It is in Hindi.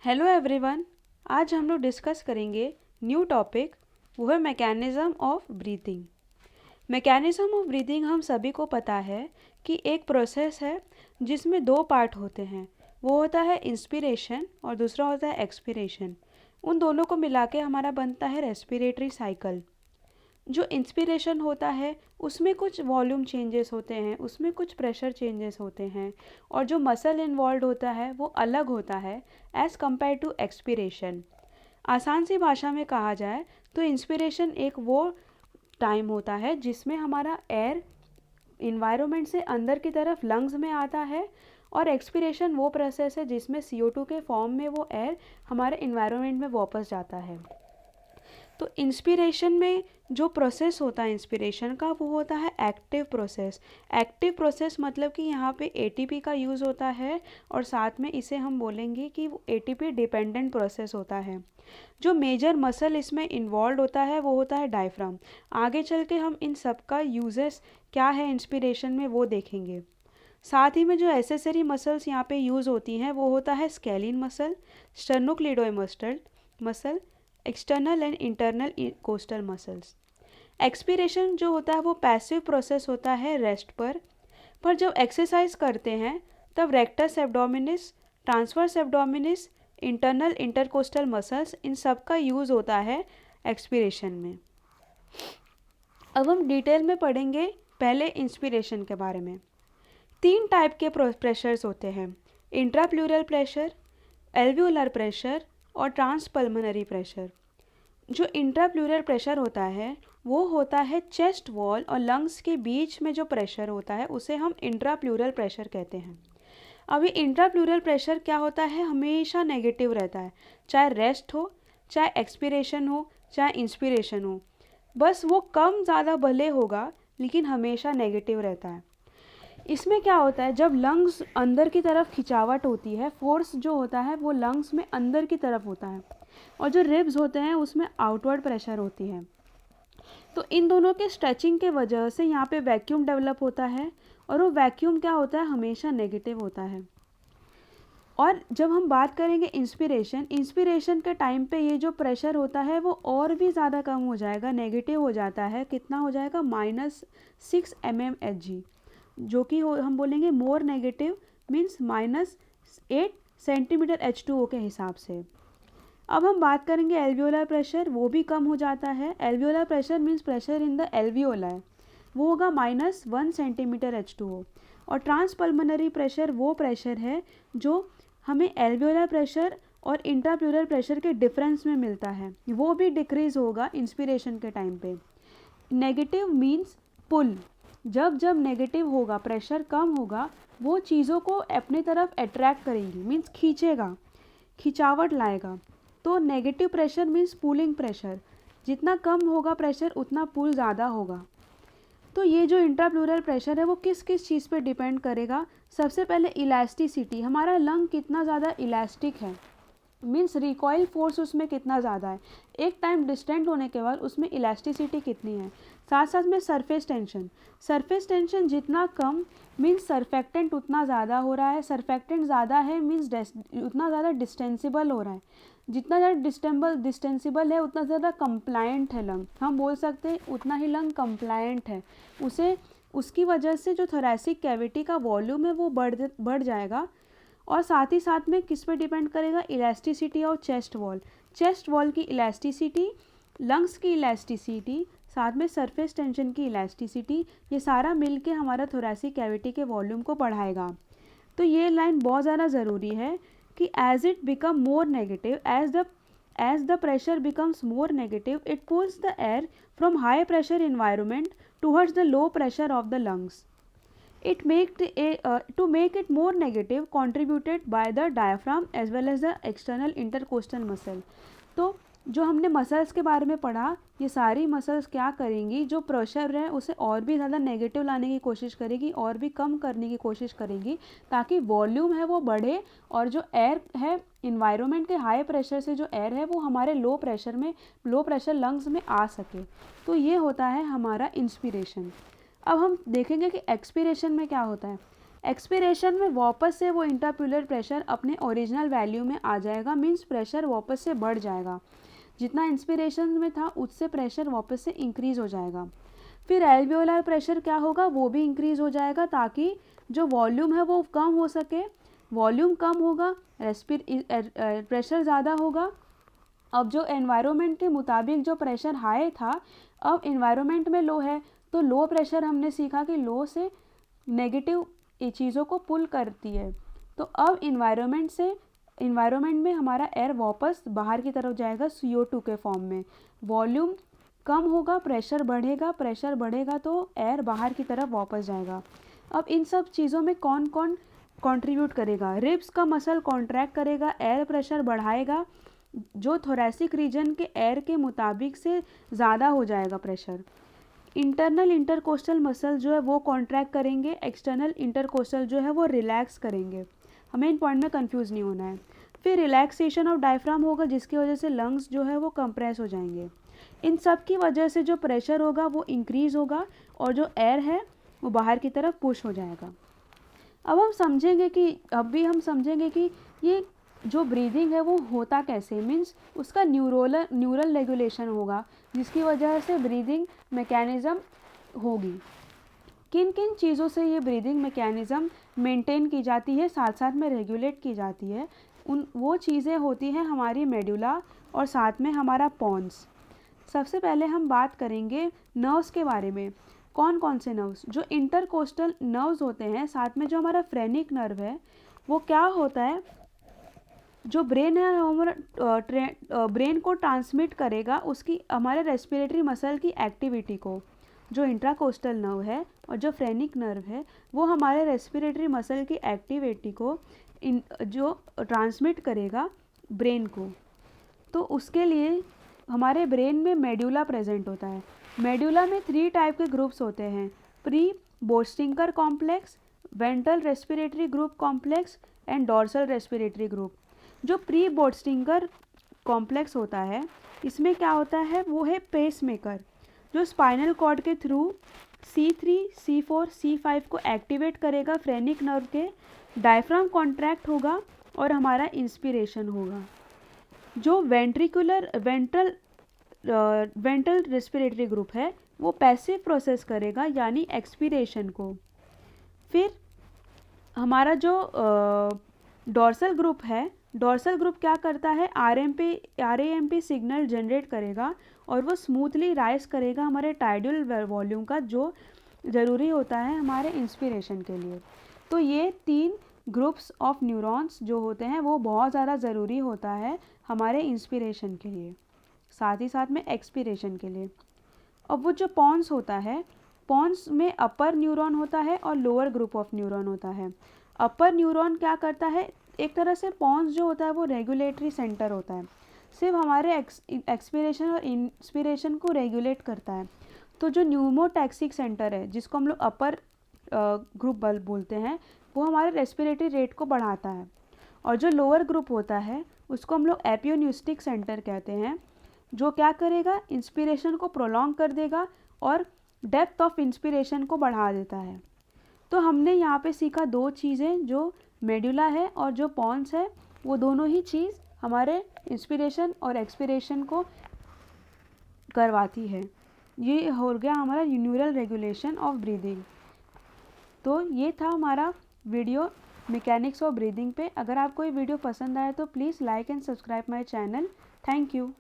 Hello everyone. आज हम लोग डिस्कस करेंगे न्यू टॉपिक, वो है mechanism of breathing. Mechanism of breathing हम सभी को पता है कि एक प्रोसेस है जिसमें दो पार्ट होते हैं। वो होता है इंस्पिरेशन और दूसरा होता है एक्सपिरेशन। उन दोनों को मिला के हमारा बनता है रेस्पिरेटरी साइकिल। जो इंस्पिरेशन होता है उसमें कुछ वॉल्यूम चेंजेस होते हैं, उसमें कुछ प्रेशर चेंजेस होते हैं, और जो मसल इन्वॉल्व होता है वो अलग होता है एज़ कम्पेयर टू एक्सपिरेशन। आसान सी भाषा में कहा जाए तो इंस्पिरेशन एक वो टाइम होता है जिसमें हमारा एयर इन्वायरमेंट से अंदर की तरफ लंग्स में आता है, और एक्सपिरेशन वो प्रोसेस है जिसमें CO2 के फॉर्म में वो एयर हमारे इन्वायरमेंट में वापस जाता है। तो इंस्पिरेशन में जो प्रोसेस होता है इंस्पिरेशन का वो होता है एक्टिव प्रोसेस। एक्टिव प्रोसेस मतलब कि यहाँ पे ATP का यूज़ होता है, और साथ में इसे हम बोलेंगे कि वो ATP डिपेंडेंट प्रोसेस होता है। जो मेजर मसल इसमें इन्वॉल्व होता है वो होता है डायफ्राम। आगे चल के हम इन सब का यूजेस क्या है इंस्पिरेशन में वो देखेंगे। साथ ही में जो एसेसरी मसल्स यहाँ पे यूज़ होती हैं वो होता है scalene muscle, sternocleidoid muscle, external and internal costal muscles. Expiration जो होता है वो पैसिव प्रोसेस होता है रेस्ट पर जब एक्सरसाइज करते हैं तब rectus abdominis, transverse abdominis, internal intercostal muscles, इन सब का यूज़ होता है एक्सपीरेशन में। अब हम डिटेल में पढ़ेंगे पहले इंस्पिरेशन के बारे में। 3 टाइप के प्रेशर्स होते हैं, इंट्राप्लूरल प्रेशर, एल्वियोलर प्रेशर और ट्रांसपल्मोनरी प्रेशर। जो इंट्राप्लूरल प्रेशर होता है वो होता है चेस्ट वॉल और लंग्स के बीच में जो प्रेशर होता है उसे हम इंट्राप्लूरल प्रेशर कहते हैं। अब ये इंट्राप्लूरल प्रेशर क्या होता है, हमेशा नेगेटिव रहता है, चाहे रेस्ट हो, चाहे एक्सपिरेशन हो, चाहे इंस्पिरेशन हो। बस वो कम ज़्यादा भले होगा लेकिन हमेशा नेगेटिव रहता है। इसमें क्या होता है, जब लंग्स अंदर की तरफ खिंचावट होती है, फोर्स जो होता है वो लंग्स में अंदर की तरफ होता है, और जो रिब्स होते हैं उसमें आउटवर्ड प्रेशर होती है। तो इन दोनों के स्ट्रेचिंग के वजह से यहाँ पे वैक्यूम डेवलप होता है, और वो वैक्यूम क्या होता है, हमेशा नेगेटिव होता है। और जब हम बात करेंगे इंस्पिरेशन के टाइम पे ये जो प्रेशर होता है वो और भी ज़्यादा कम हो जाएगा, नेगेटिव हो जाता है। कितना हो जाएगा, -6 mmHg, जो कि हम बोलेंगे more negative means -8 centimetre H2O के हिसाब से। अब हम बात करेंगे एल्वियोलर प्रेशर, वो भी कम हो जाता है। Alveolar pressure means pressure in the alveoli, वो होगा -1 सेंटीमीटर H2O। और ट्रांसपल्मोनरी प्रेशर वो प्रेशर है जो हमें एल्वियोलर प्रेशर और इंट्राप्लूरल प्रेशर के डिफरेंस में मिलता है, वो भी डिक्रीज़ होगा इंस्पिरेशन के टाइम पे। नेगेटिव मीन्स पुल, जब जब नेगेटिव होगा, प्रेशर कम होगा, वो चीज़ों को अपनी तरफ अट्रैक्ट करेंगी, मीन्स खींचेगा, खिंचावट लाएगा। तो negative pressure means pulling pressure, जितना कम होगा प्रेशर उतना पुल ज़्यादा होगा। तो ये जो इंट्राप्लूरल प्रेशर है वो किस किस चीज़ पे डिपेंड करेगा। सबसे पहले इलास्टिसिटी, हमारा लंग कितना ज़्यादा इलास्टिक है, मीन्स रिकॉइल फोर्स उसमें कितना ज़्यादा है, एक टाइम डिस्टेंट होने के बाद उसमें इलास्टिसिटी कितनी है। साथ साथ में सरफेस टेंशन जितना कम मीन्स सरफेक्टेंट उतना ज़्यादा हो रहा है, सरफेक्टेंट ज़्यादा है मीन्स उतना ज़्यादा डिस्टेंसिबल हो रहा है, जितना ज़्यादा डिस्टेंसिबल है उतना ज़्यादा कंप्लायंट है लंग, हम बोल सकते हैं उतना ही लंग कंप्लायंट है। उसकी वजह से जो थोरैसिक कैविटी का वॉल्यूम है वो बढ़ जाएगा। और साथ ही साथ में किस पे डिपेंड करेगा, इलास्टिसिटी और चेस्ट वॉल की इलास्टिसिटी, लंग्स की इलास्टिसिटी, साथ में सरफेस टेंशन की इलास्टिसिटी, ये सारा मिल के हमारा थोरैसिक कैविटी के वॉल्यूम को बढ़ाएगा। तो ये लाइन बहुत ज़्यादा ज़रूरी है कि as it become more negative, as the pressure becomes more negative, it pulls the air from high pressure environment towards the low pressure of the lungs. To make it more negative, contributed by the diaphragm as well as the external intercostal muscle. तो जो हमने मसल्स के बारे में पढ़ा, ये सारी मसल्स क्या करेंगी, जो प्रेशर है उसे और भी ज़्यादा नेगेटिव लाने की कोशिश करेगी, और भी कम करने की कोशिश करेंगी, ताकि वॉल्यूम है वो बढ़े, और जो एयर है इन्वायरमेंट के हाई प्रेशर से जो एयर है वो हमारे लो प्रेशर लंग्स में आ सके। तो ये होता है हमारा इंस्पिरेशन। अब हम देखेंगे कि एक्सपिरेशन में क्या होता है। एक्सपिरेशन में वापस से वो इंट्राप्यूलर प्रेशर अपने ओरिजिनल वैल्यू में आ जाएगा, मीन्स प्रेशर वापस से बढ़ जाएगा। जितना इंस्पिरेशन में था उससे प्रेशर वापस से इंक्रीज़ हो जाएगा। फिर एल्वियोलर प्रेशर क्या होगा, वो भी इंक्रीज़ हो जाएगा ताकि जो वॉल्यूम है वो कम हो सके। वॉल्यूम कम होगा, प्रेशर ज़्यादा होगा। अब जो एनवायरनमेंट के मुताबिक जो प्रेशर हाई था, अब एनवायरनमेंट में लो है, तो लो प्रेशर हमने सीखा कि लो से नेगेटिव चीज़ों को पुल करती है। तो अब इन्वायरमेंट में हमारा एयर वापस बाहर की तरफ जाएगा CO2 के फॉर्म में। वॉल्यूम कम होगा, प्रेशर बढ़ेगा तो एयर बाहर की तरफ वापस जाएगा। अब इन सब चीज़ों में कौन कौन कंट्रीब्यूट करेगा? रिब्स का मसल कॉन्ट्रैक्ट करेगा, एयर प्रेशर बढ़ाएगा, जो थोरेसिक रीजन के एयर के मुताबिक से ज़्यादा हो जाएगा प्रेशर। इंटरनल इंटरकोस्टल मसल जो है वो कॉन्ट्रैक्ट करेंगे, एक्सटर्नल इंटरकोस्टल जो है वो रिलैक्स करेंगे। हमें इन पॉइंट में कंफ्यूज नहीं होना है। फिर रिलैक्सेशन ऑफ डायफ्राम होगा, जिसकी वजह से लंग्स जो है वो कंप्रेस हो जाएंगे। इन सब की वजह से जो प्रेशर होगा वो इंक्रीज़ होगा और जो एयर है वो बाहर की तरफ पुश हो जाएगा। अब हम समझेंगे कि ये जो ब्रीदिंग है वो होता कैसे, मीन्स उसका न्यूरल रेगुलेशन होगा, जिसकी वजह से ब्रीदिंग मैकेनिज़्म होगी। किन किन चीज़ों से ये ब्रीदिंग मैकेनिज़्म मेंटेन की जाती है, साथ साथ में रेगुलेट की जाती है, वो चीज़ें होती हैं हमारी मेडुला और साथ में हमारा पॉन्स। सबसे पहले हम बात करेंगे नर्व्स के बारे में। कौन कौन से नर्व्स? जो इंटरकोस्टल नर्व्स होते हैं, साथ में जो हमारा फ्रेनिक नर्व है, वो क्या होता है, जो ब्रेन है हमारा ब्रेन को ट्रांसमिट करेगा उसकी हमारे रेस्पिरेटरी मसल की एक्टिविटी को। जो इंट्राकोस्टल नर्व है और जो फ्रेनिक नर्व है वो हमारे रेस्पिरेटरी मसल की एक्टिविटी को जो ट्रांसमिट करेगा ब्रेन को। तो उसके लिए हमारे ब्रेन में मेडुला प्रेजेंट होता है। मेडुला में 3 टाइप के ग्रुप्स होते हैं, pre Botzinger complex, ventral respiratory group complex and dorsal respiratory group. जो प्री बोस्टिंकर कॉम्प्लेक्स होता है, इसमें क्या होता है, वो है पेस मेकर, जो स्पाइनल कॉर्ड के थ्रू C3, C4, C5 को एक्टिवेट करेगा फ्रेनिक नर्व के। डायफ्राम कॉन्ट्रैक्ट होगा और हमारा इंस्पिरेशन होगा। जो वेंट्रल रेस्पिरेटरी ग्रुप है वो पैसिव प्रोसेस करेगा, यानी एक्सपीरेशन को। फिर हमारा जो डॉर्सल ग्रुप है, डॉर्सल ग्रुप क्या करता है, RAMP सिग्नल जनरेट करेगा और वो स्मूथली राइज करेगा हमारे टाइडल वॉल्यूम का, जो ज़रूरी होता है हमारे इंस्पिरेशन के लिए। तो ये 3 ग्रुप्स ऑफ न्यूरॉन्स जो होते हैं वो बहुत ज़्यादा ज़रूरी होता है हमारे इंस्पिरेशन के लिए, साथ ही साथ में एक्सपीरेशन के लिए। अब वो जो पॉन्स होता है, पॉन्स में अपर न्यूरॉन होता है और लोअर ग्रुप ऑफ न्यूरॉन होता है। अपर न्यूरॉन क्या करता है, एक तरह से पॉन्स जो होता है वो रेगुलेटरी सेंटर होता है, सिर्फ हमारे एक्सपीरेशन और इंस्पिरेशन को रेगुलेट करता है। तो जो न्यूमोटैक्सिक सेंटर है, जिसको हम लोग अपर ग्रुप बोलते हैं, वो हमारे रेस्पिरेटरी रेट को बढ़ाता है। और जो लोअर ग्रुप होता है उसको हम लोग एपियोन्यूस्टिक सेंटर कहते हैं, जो क्या करेगा, इंस्पिरेशन को प्रोलॉन्ग कर देगा और डेप्थ ऑफ इंस्पिरेशन को बढ़ा देता है। तो हमने यहाँ पे सीखा 2 चीज़ें, जो मेडुला है और जो पॉन्स है, वो दोनों ही चीज़ हमारे इंस्पिरेशन और एक्सपिरेशन को करवाती है। ये हो गया हमारा न्यूरल रेगुलेशन ऑफ ब्रीदिंग। तो ये था हमारा वीडियो मैकेनिक्स ऑफ ब्रीदिंग पे। अगर आपको ये वीडियो पसंद आए तो please like and subscribe my channel. Thank you.